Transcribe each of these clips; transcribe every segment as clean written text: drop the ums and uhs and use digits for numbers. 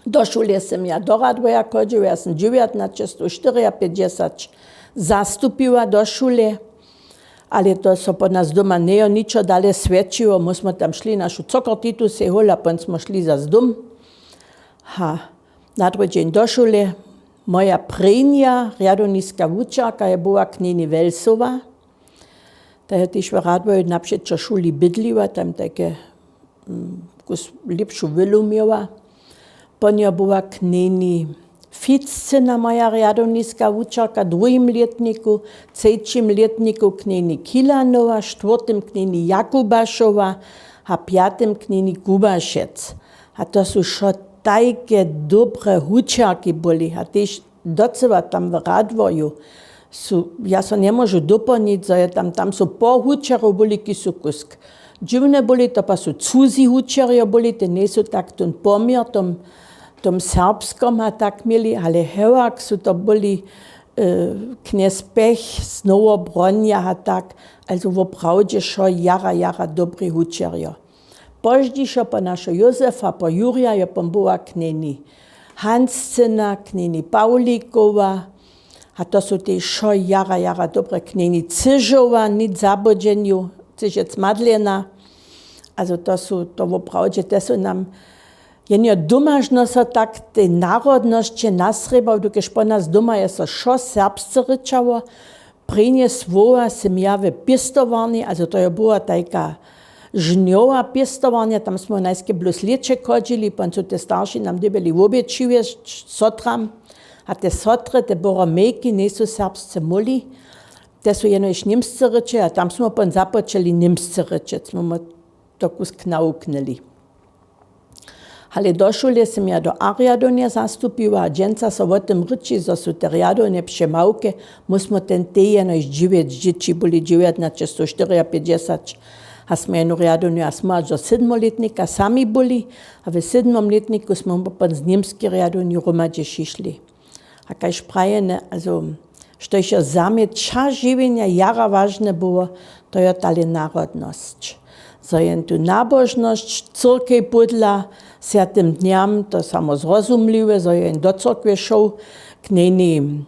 Do šule som ja do Radvoja chodil, ja som 1954 zastupila do šule, ale to so po nás doma nejo ničo dalej svedčilo. My sme tam šli našu cokortitu se hol, a pon sme šli zas dom. Na druhý deň do šule moja prejnia riadownicka wučarka je bola Knini Velsova. Ta je tiež v Radvoju napřečo šuli bydliła, tam také lepšiu vilu miała. Po ňo bola Knini Ficina, moja riadownicka wučarka, v 2. letniku, 3. letniku Knini Kilanova, 4. Knini Jakubašova a 5. Knini Kubašec. A to sú šo také dobre wučarky boli. A tiež docela tam v Radvoju ja sa nemôžu doplniť, že tam sú po wučarov boli, ki sú kusk dživné boli, to pa sú cudzi wučario boli, te nie sú tak ten pomier, tom serbskom a tak mieli, ale hevak sú to boli kniez Pech z Novobronia a tak, also voprawdźe šo jara dobrí wučario. Poždišo po našo Jozefa, po Jurija je bola Knini Hanscina, Knini Paulíkova, a to sú tie šo jara dobre Knini Cyžova, nic zabodženju, Cyžec Madlena. Also to voprawdźe, to sú nam jenio domažno so tak te národnosće nasrebał, dokež po nás doma je so šo serbsce rečało, prejnie svoja sem ja v pistovarni, also to je bola tajka žnjova pistovarnia, tam smo najske blus lieče chodili, pon sú te starši nam debeli obječive sotram, a te sotre, te boromejki, nie sú serbsce moli, te sú jeno iš nimsce reče, a tam smo pon započeli nimsce reče, smo to kusk nauknili. Ale do šule som ja do Ariadonia zastupila, a dženca so o tom reči, že sú te riadone přemavke, my smo ten jeno iš 9 dzieci boli, 1954, a sme jednu riadoniu, a sme až do 7-letnika sami boli, a v 7-letniku sme pon z Niemski riadoniu romadže šišli. A kaž prajene, also, što je za mě čas živenia jara važne było, to je tale národnosť. Za jen tu nábožnosť církej podľa se tým dňam, to samo zrozumliwe, za jen do církve šel Knini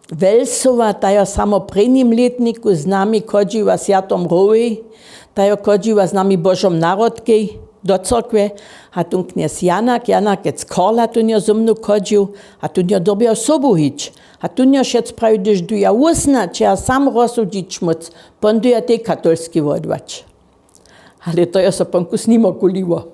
Velsova, ta je samo prvním letniku z nami chodila Sjatom Rovi, ta je chodila z nami Božom národkej do církve, a tu kniez Janakec Korla tu njo so mnou chodil, a tu njo dobiał sobu hič. A tu njo šec pravi, když du ja uznať, ja sam rozsudiť šmuc, pon du ja tej katolski vodvač. Ale to je so ponkus nimo kulivo.